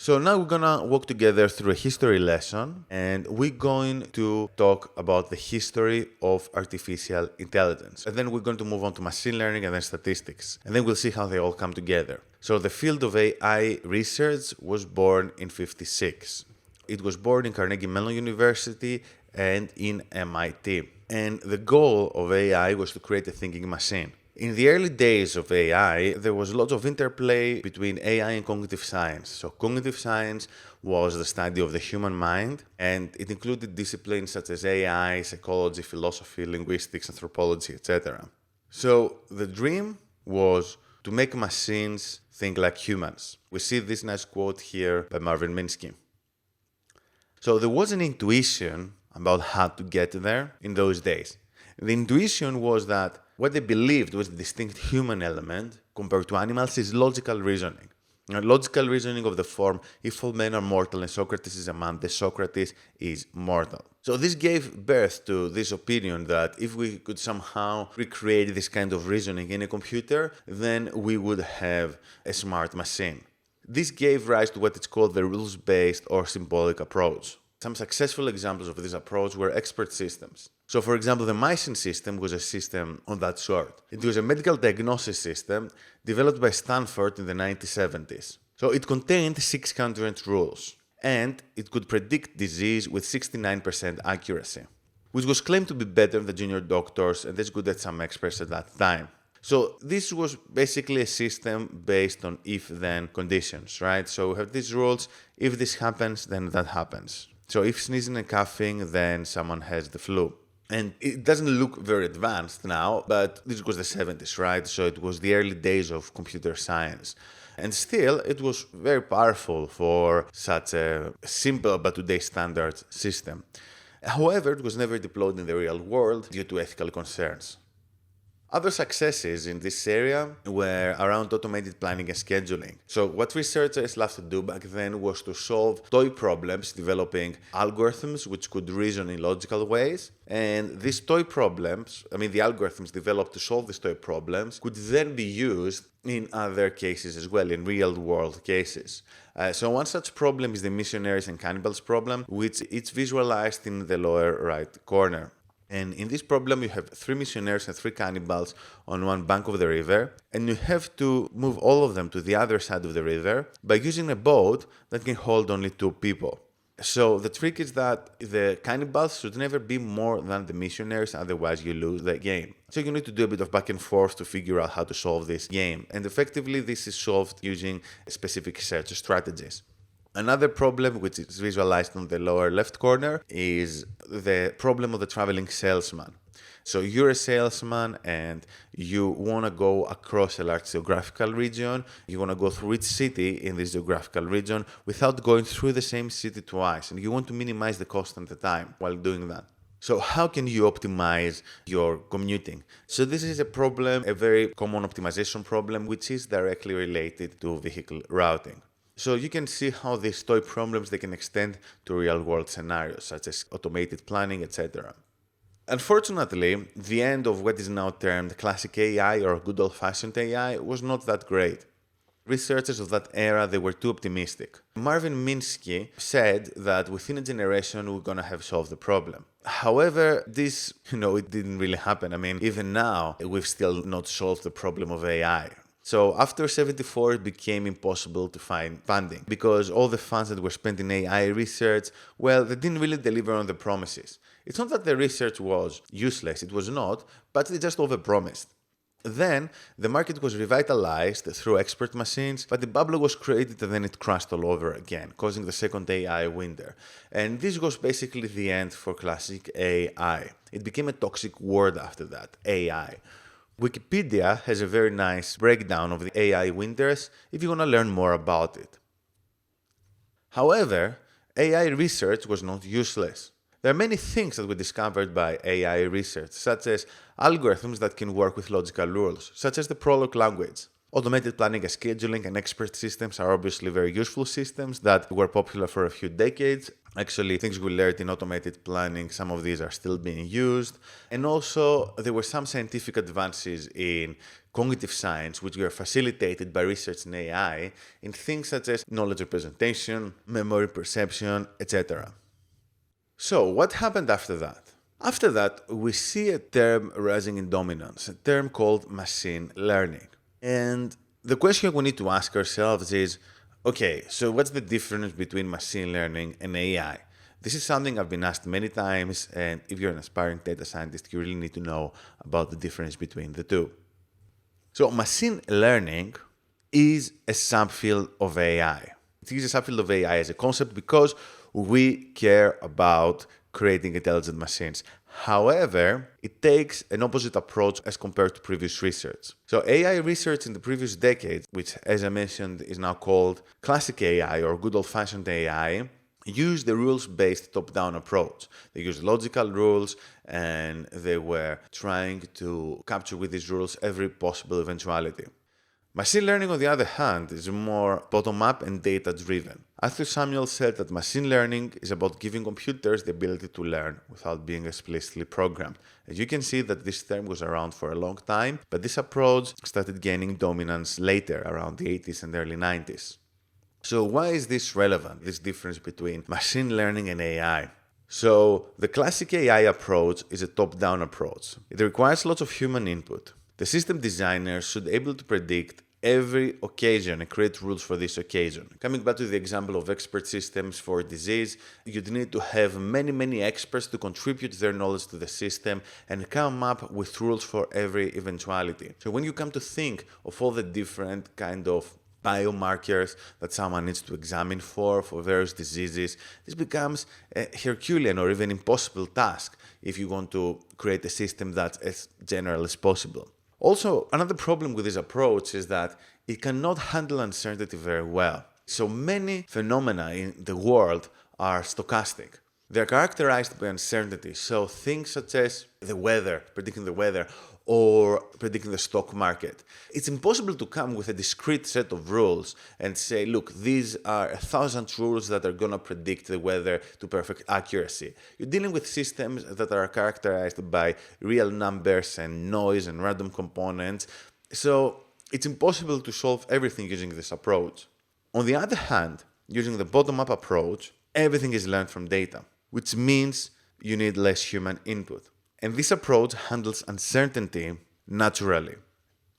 So now we're gonna walk together through a history lesson, and we're going to talk about the history of artificial intelligence. And then we're going to move on to machine learning and then statistics. And then we'll see how they all come together. So the field of AI research was born in '56. It was born in Carnegie Mellon University and in MIT. And the goal of AI was to create a thinking machine. In the early days of AI, there was lots of interplay between AI and cognitive science. So cognitive science was the study of the human mind, and it included disciplines such as AI, psychology, philosophy, linguistics, anthropology, etc. So the dream was to make machines think like humans. We see this nice quote here by Marvin Minsky. So there was an intuition about how to get there in those days. The intuition was that what they believed was the distinct human element compared to animals is logical reasoning. Logical reasoning of the form, if all men are mortal and Socrates is a man, then Socrates is mortal. So this gave birth to this opinion that if we could somehow recreate this kind of reasoning in a computer, then we would have a smart machine. This gave rise to what is called the rules-based or symbolic approach. Some successful examples of this approach were expert systems. So, for example, the Mycin system was a system on that sort. It was a medical diagnosis system developed by Stanford in the 1970s. So it contained 600 rules, and it could predict disease with 69% accuracy, which was claimed to be better than junior doctors and as good as some experts at that time. So this was basically a system based on if-then conditions, right? So we have these rules. If this happens, then that happens. So if sneezing and coughing, then someone has the flu. And it doesn't look very advanced now, but this was the 70s, right? So it was the early days of computer science. And still, it was very powerful for such a simple but today's standard system. However, it was never deployed in the real world due to ethical concerns. Other successes in this area were around automated planning and scheduling. So what researchers loved to do back then was to solve toy problems, developing algorithms which could reason in logical ways. And these toy problems, the algorithms developed to solve these toy problems, could then be used in other cases as well, in real-world cases. So one such problem is the missionaries and cannibals problem, which it's visualized in the lower right corner. And in this problem, you have 3 missionaries and 3 cannibals on one bank of the river, and you have to move all of them to the other side of the river by using a boat that can hold only 2 people. So the trick is that the cannibals should never be more than the missionaries, otherwise you lose the game. So you need to do a bit of back and forth to figure out how to solve this game. And effectively, this is solved using specific search strategies. Another problem, which is visualized on the lower left corner, is the problem of the traveling salesman. So you're a salesman and you want to go across a large geographical region. You want to go through each city in this geographical region without going through the same city twice. And you want to minimize the cost and the time while doing that. So how can you optimize your commuting? So this is a problem, a very common optimization problem, which is directly related to vehicle routing. So you can see how these toy problems, they can extend to real-world scenarios, such as automated planning, etc. Unfortunately, the end of what is now termed classic AI or good old-fashioned AI was not that great. Researchers of that era, they were too optimistic. Marvin Minsky said that within a generation, we're going to have solved the problem. However, this, it didn't really happen. Even now, we've still not solved the problem of AI. So after '74, it became impossible to find funding because all the funds that were spent in AI research, well, they didn't really deliver on the promises. It's not that the research was useless, it was not, but they just overpromised. Then the market was revitalized through expert machines, but the bubble was created and then it crashed all over again, causing the second AI winter. And this was basically the end for classic AI. It became a toxic word after that, AI. Wikipedia has a very nice breakdown of the AI winters if you want to learn more about it. However, AI research was not useless. There are many things that were discovered by AI research, such as algorithms that can work with logical rules, such as the Prolog language. Automated planning and scheduling and expert systems are obviously very useful systems that were popular for a few decades. Actually, things we learned in automated planning, some of these are still being used. And also, there were some scientific advances in cognitive science, which were facilitated by research in AI, in things such as knowledge representation, memory perception, etc. So, what happened after that? After that, we see a term rising in dominance, a term called machine learning. And the question we need to ask ourselves is, okay, so what's the difference between machine learning and AI? This is something I've been asked many times, and if you're an aspiring data scientist, you really need to know about the difference between the two. So machine learning is a subfield of AI. It is a subfield of AI as a concept because we care about creating intelligent machines. However, it takes an opposite approach as compared to previous research. So AI research in the previous decades, which as I mentioned is now called classic AI or good old-fashioned AI, used the rules-based top-down approach. They used logical rules and they were trying to capture with these rules every possible eventuality. Machine learning, on the other hand, is more bottom-up and data-driven. Arthur Samuel said that machine learning is about giving computers the ability to learn without being explicitly programmed. As you can see that this term was around for a long time, but this approach started gaining dominance later, around the 80s and early 90s. So why is this relevant, this difference between machine learning and AI? So the classic AI approach is a top-down approach. It requires lots of human input. The system designers should be able to predict every occasion and create rules for this occasion. Coming back to the example of expert systems for disease, you'd need to have many experts to contribute their knowledge to the system and come up with rules for every eventuality. So when you come to think of all the different kind of biomarkers that someone needs to examine for various diseases, this becomes a Herculean or even impossible task if you want to create a system that's as general as possible. Also, another problem with this approach is that it cannot handle uncertainty very well. So many phenomena in the world are stochastic. They're characterized by uncertainty. So things such as the weather, predicting the weather, or predicting the stock market. It's impossible to come with a discrete set of rules and say, look, these are 1,000 rules that are going to predict the weather to perfect accuracy. You're dealing with systems that are characterized by real numbers and noise and random components. So it's impossible to solve everything using this approach. On the other hand, using the bottom-up approach, everything is learned from data, which means you need less human input. And this approach handles uncertainty naturally.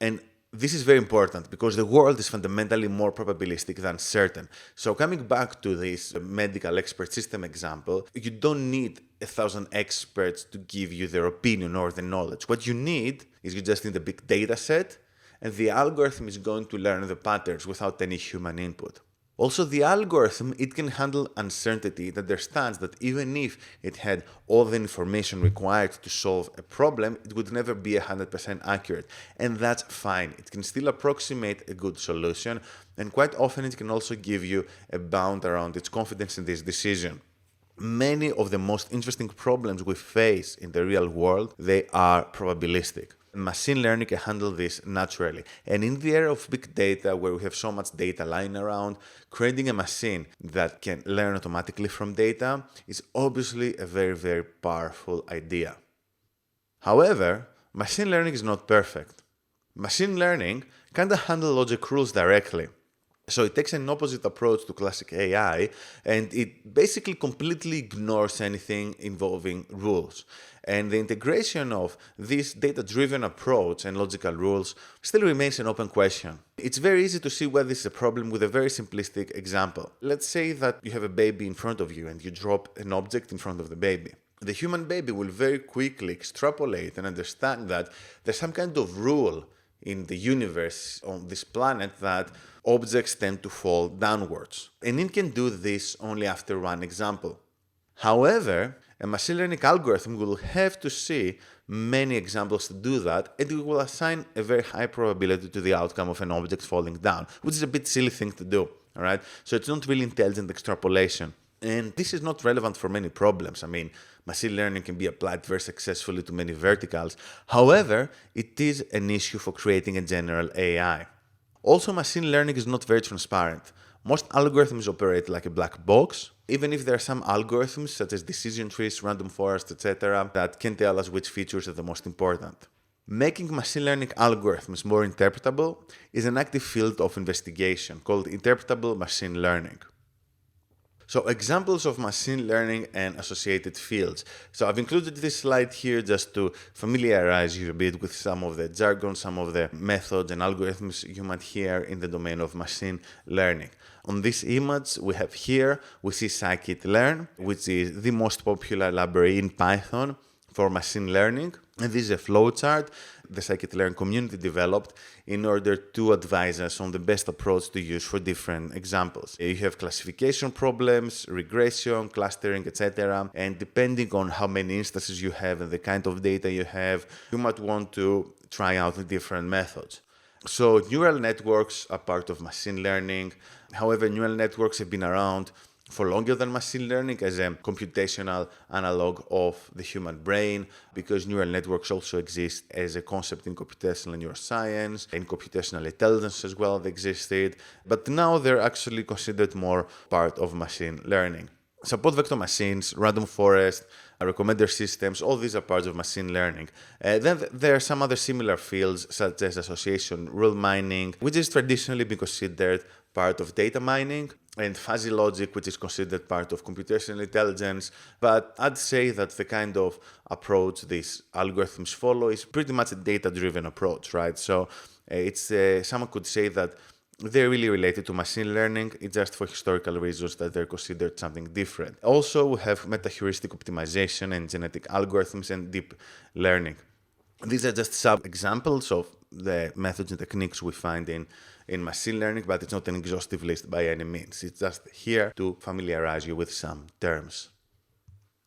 And this is very important because the world is fundamentally more probabilistic than certain. So coming back to this medical expert system example, you don't need 1,000 experts to give you their opinion or the knowledge. What you need is you just need a big data set, and the algorithm is going to learn the patterns without any human input. Also, the algorithm, it can handle uncertainty. It understands that even if it had all the information required to solve a problem, it would never be 100% accurate. And that's fine. It can still approximate a good solution, and quite often it can also give you a bound around its confidence in this decision. Many of the most interesting problems we face in the real world, they are probabilistic. Machine learning can handle this naturally. And in the era of big data, where we have so much data lying around, creating a machine that can learn automatically from data is obviously a very powerful idea. However, machine learning is not perfect. Machine learning can't handle logic rules directly. So it takes an opposite approach to classic AI, and it basically completely ignores anything involving rules. And the integration of this data-driven approach and logical rules still remains an open question. It's very easy to see where this is a problem with a very simplistic example. Let's say that you have a baby in front of you and you drop an object in front of the baby. The human baby will very quickly extrapolate and understand that there's some kind of rule in the universe, on this planet, that objects tend to fall downwards. And it can do this only after one example. However, a machine learning algorithm will have to see many examples to do that, and it will assign a very high probability to the outcome of an object falling down, which is a bit silly thing to do, all right? So it's not really intelligent extrapolation. And this is not relevant for many problems. I mean, machine learning can be applied very successfully to many verticals. However, it is an issue for creating a general AI. Also, machine learning is not very transparent. Most algorithms operate like a black box, even if there are some algorithms such as decision trees, random forest, etc. that can tell us which features are the most important. Making machine learning algorithms more interpretable is an active field of investigation called interpretable machine learning. So examples of machine learning and associated fields. So I've included this slide here just to familiarize you a bit with some of the jargon, some of the methods and algorithms you might hear in the domain of machine learning. On this image we have here, we see scikit-learn, which is the most popular library in Python for machine learning. And this is a flowchart the scikit-learn community developed in order to advise us on the best approach to use for different examples. You have classification problems, regression, clustering, etc. And depending on how many instances you have and the kind of data you have, you might want to try out the different methods. So neural networks are part of machine learning. However, neural networks have been around for longer than machine learning as a computational analog of the human brain, because neural networks also exist as a concept in computational neuroscience and computational intelligence as well. They existed, but now they're actually considered more part of machine learning. Support vector machines, random forest, recommender systems, all these are parts of machine learning. Then there are some other similar fields such as association rule mining, which is traditionally been considered part of data mining, and fuzzy logic, which is considered part of computational intelligence. But I'd say that the kind of approach these algorithms follow is pretty much a data-driven approach, right? So someone could say that they're really related to machine learning. It's just for historical reasons that they're considered something different. Also, we have meta-heuristic optimization and genetic algorithms and deep learning. These are just some examples of the methods and techniques we find in machine learning, but it's not an exhaustive list by any means. It's just here to familiarize you with some terms.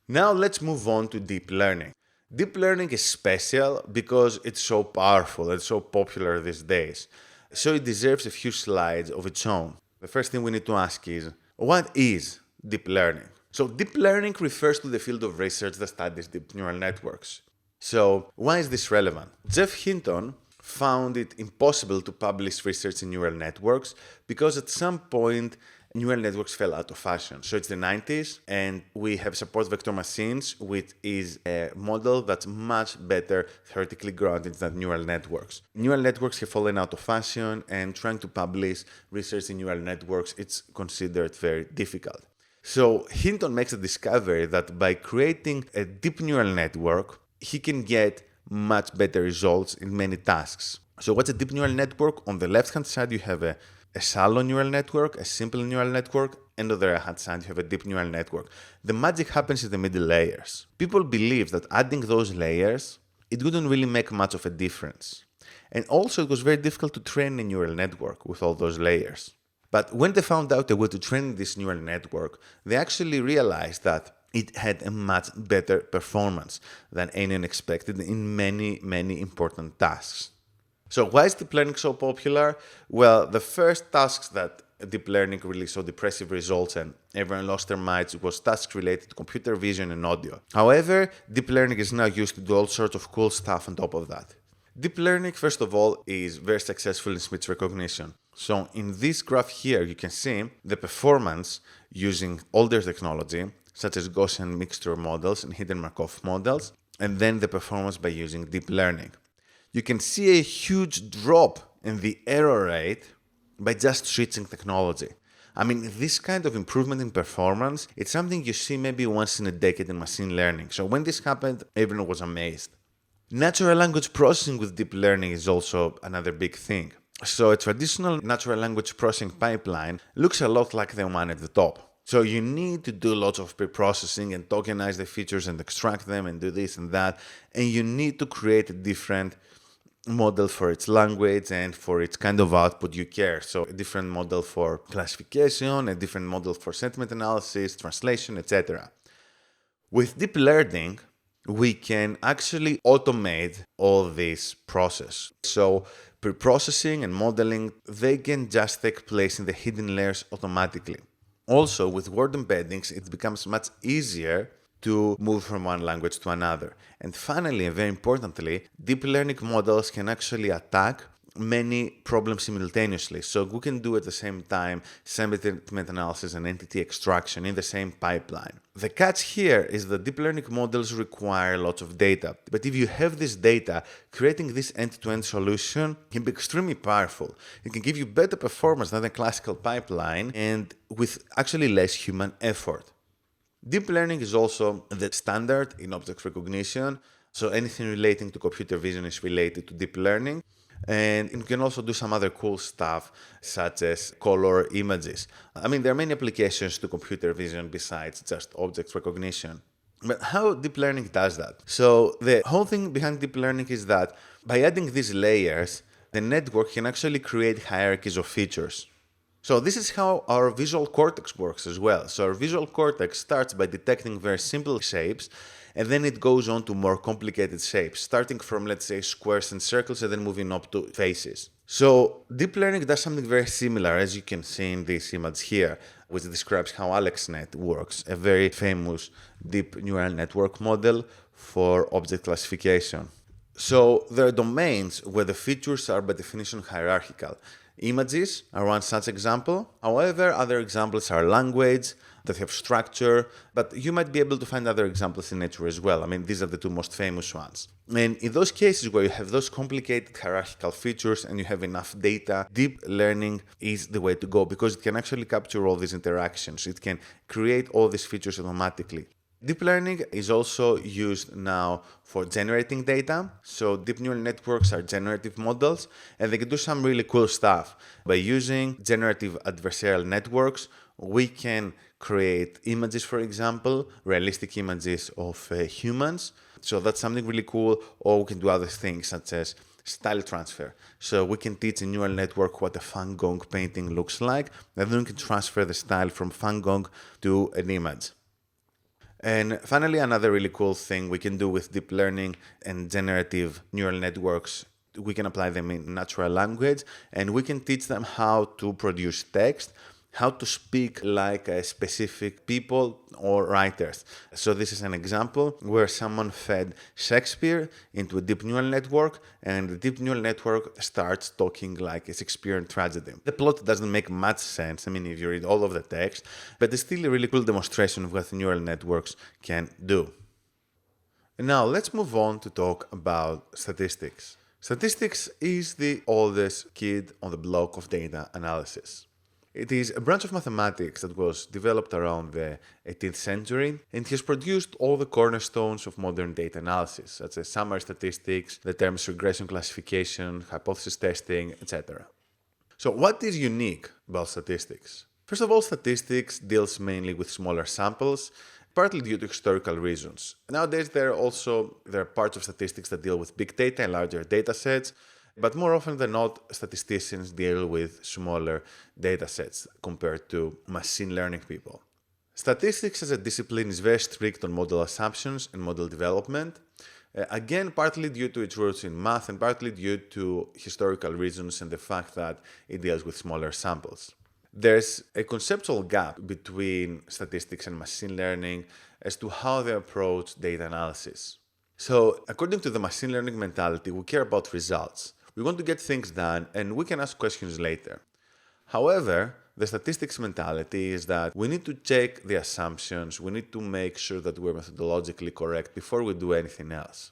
Now let's move on to deep learning. Deep learning is special because it's so powerful and so popular these days. So it deserves a few slides of its own. The first thing we need to ask is, what is deep learning? So deep learning refers to the field of research that studies deep neural networks. So why is this relevant? Jeff Hinton found it impossible to publish research in neural networks because at some point neural networks fell out of fashion. So it's the 90s and we have support vector machines, which is a model that's much better theoretically grounded than neural networks. Neural networks have fallen out of fashion, and trying to publish research in neural networks, it's considered very difficult. So Hinton makes a discovery that by creating a deep neural network, he can get much better results in many tasks. So what's a deep neural network? On the left-hand side, you have a shallow neural network, a simple neural network, and on the right-hand side, you have a deep neural network. The magic happens in the middle layers. People believe that adding those layers, it wouldn't really make much of a difference. And also, it was very difficult to train a neural network with all those layers. But when they found out a way to train this neural network, they actually realized that it had a much better performance than anyone expected in many, many important tasks. So why is deep learning so popular? Well, the first tasks that deep learning really saw depressive results and everyone lost their minds was tasks related to computer vision and audio. However, deep learning is now used to do all sorts of cool stuff on top of that. Deep learning, first of all, is very successful in speech recognition. So in this graph here, you can see the performance using older technology, such as Gaussian mixture models and hidden Markov models, and then the performance by using deep learning. You can see a huge drop in the error rate by just switching technology. I mean, this kind of improvement in performance, it's something you see maybe once in a decade in machine learning. So when this happened, everyone was amazed. Natural language processing with deep learning is also another big thing. So a traditional natural language processing pipeline looks a lot like the one at the top. So you need to do lots of pre-processing and tokenize the features and extract them and do this and that. And you need to create a different model for its language and for its kind of output you care. So a different model for classification, a different model for sentiment analysis, translation, etc. With deep learning, we can actually automate all this process. So pre-processing and modeling, they can just take place in the hidden layers automatically. Also, with word embeddings, it becomes much easier to move from one language to another. And finally, and very importantly, deep learning models can actually attack many problems simultaneously. So we can do at the same time sentiment analysis and entity extraction in the same pipeline. The catch here is that deep learning models require lots of data. But if you have this data, creating this end-to-end solution can be extremely powerful. It can give you better performance than the classical pipeline and with actually less human effort. Deep learning is also the standard in object recognition. So anything relating to computer vision is related to deep learning. And you can also do some other cool stuff, such as color images. I mean, there are many applications to computer vision besides just object recognition. But how deep learning does that? So the whole thing behind deep learning is that by adding these layers, the network can actually create hierarchies of features. So this is how our visual cortex works as well. So our visual cortex starts by detecting very simple shapes, and then it goes on to more complicated shapes, starting from, let's say, squares and circles, and then moving up to faces. So deep learning does something very similar, as you can see in this image here, which describes how AlexNet works, a very famous deep neural network model for object classification. So there are domains where the features are by definition hierarchical. Images are one such example. However, other examples are language that have structure, but you might be able to find other examples in nature as well. I mean, these are the two most famous ones. And in those cases where you have those complicated hierarchical features and you have enough data, deep learning is the way to go because it can actually capture all these interactions. It can create all these features automatically. Deep learning is also used now for generating data. So deep neural networks are generative models and they can do some really cool stuff. By using generative adversarial networks, we can create images, for example, realistic images of humans. So that's something really cool. Or we can do other things such as style transfer. So we can teach a neural network what a Van Gogh painting looks like, and then we can transfer the style from Van Gogh to an image. And finally, another really cool thing we can do with deep learning and generative neural networks, we can apply them in natural language and we can teach them how to produce text, how to speak like a specific people or writers. So this is an example where someone fed Shakespeare into a deep neural network and the deep neural network starts talking like a Shakespearean tragedy. The plot doesn't make much sense, I mean, if you read all of the text, but it's still a really cool demonstration of what neural networks can do. And now let's move on to talk about statistics. Statistics is the oldest kid on the block of data analysis. It is a branch of mathematics that was developed around the 18th century and has produced all the cornerstones of modern data analysis, such as summary statistics, the terms regression classification, hypothesis testing, etc. So what is unique about statistics? First of all, statistics deals mainly with smaller samples, partly due to historical reasons. Nowadays, there are parts of statistics that deal with big data and larger data sets, but more often than not, statisticians deal with smaller data sets compared to machine learning people. Statistics as a discipline is very strict on model assumptions and model development, again, partly due to its roots in math and partly due to historical reasons and the fact that it deals with smaller samples. There's a conceptual gap between statistics and machine learning as to how they approach data analysis. So, according to the machine learning mentality, we care about results. We want to get things done and we can ask questions later. However, the statistics mentality is that we need to check the assumptions, we need to make sure that we're methodologically correct before we do anything else.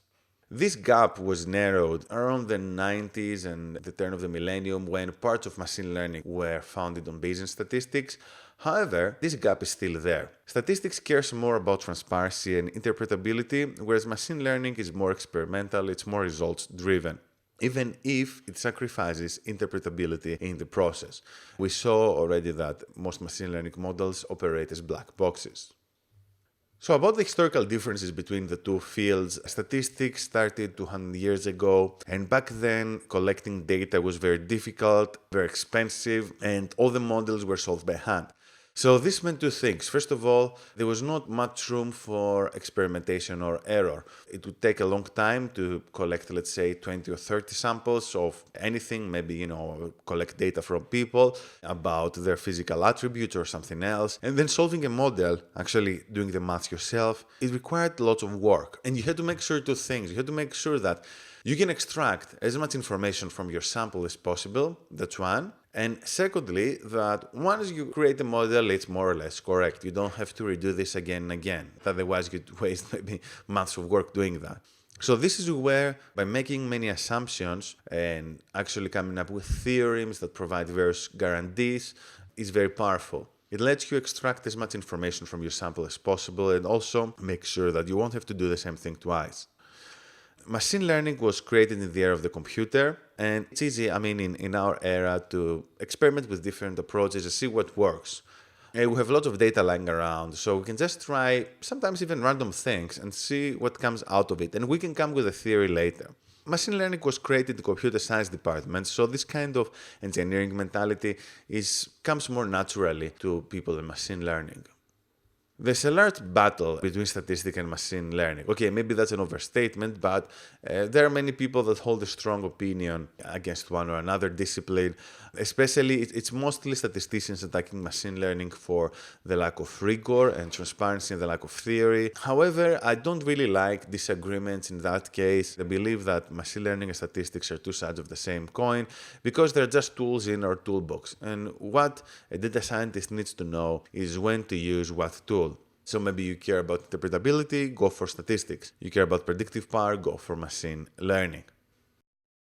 This gap was narrowed around the 90s and the turn of the millennium when parts of machine learning were founded on Bayesian statistics. However, this gap is still there. Statistics cares more about transparency and interpretability, whereas machine learning is more experimental, it's more results driven, even if it sacrifices interpretability in the process. We saw already that most machine learning models operate as black boxes. So about the historical differences between the two fields, statistics started 200 years ago, and back then collecting data was very difficult, very expensive, and all the models were solved by hand. So this meant two things. First of all, there was not much room for experimentation or error. It would take a long time to collect, let's say, 20 or 30 samples of anything, maybe, collect data from people about their physical attributes or something else. And then solving a model, actually doing the math yourself, it required lots of work. And you had to make sure two things. You had to make sure that You can extract as much information from your sample as possible, that's one. And secondly, that once you create a model, it's more or less correct. You don't have to redo this again and again. Otherwise, you'd waste maybe months of work doing that. So this is where, by making many assumptions and actually coming up with theorems that provide various guarantees, is very powerful. It lets you extract as much information from your sample as possible and also make sure that you won't have to do the same thing twice. Machine learning was created in the era of the computer, and it's easy, in our era to experiment with different approaches and see what works. We have a lot of data lying around, so we can just try sometimes even random things and see what comes out of it, and we can come with a theory later. Machine learning was created in the computer science department, so this kind of engineering mentality comes more naturally to people in machine learning. There's a large battle between statistics and machine learning. Okay, maybe that's an overstatement, but there are many people that hold a strong opinion against one or another discipline. Especially, it's mostly statisticians attacking machine learning for the lack of rigor and transparency and the lack of theory. However, I don't really like disagreements in that case. I believe that machine learning and statistics are two sides of the same coin because they're just tools in our toolbox. And what a data scientist needs to know is when to use what tool. So maybe you care about interpretability, go for statistics. You care about predictive power, go for machine learning.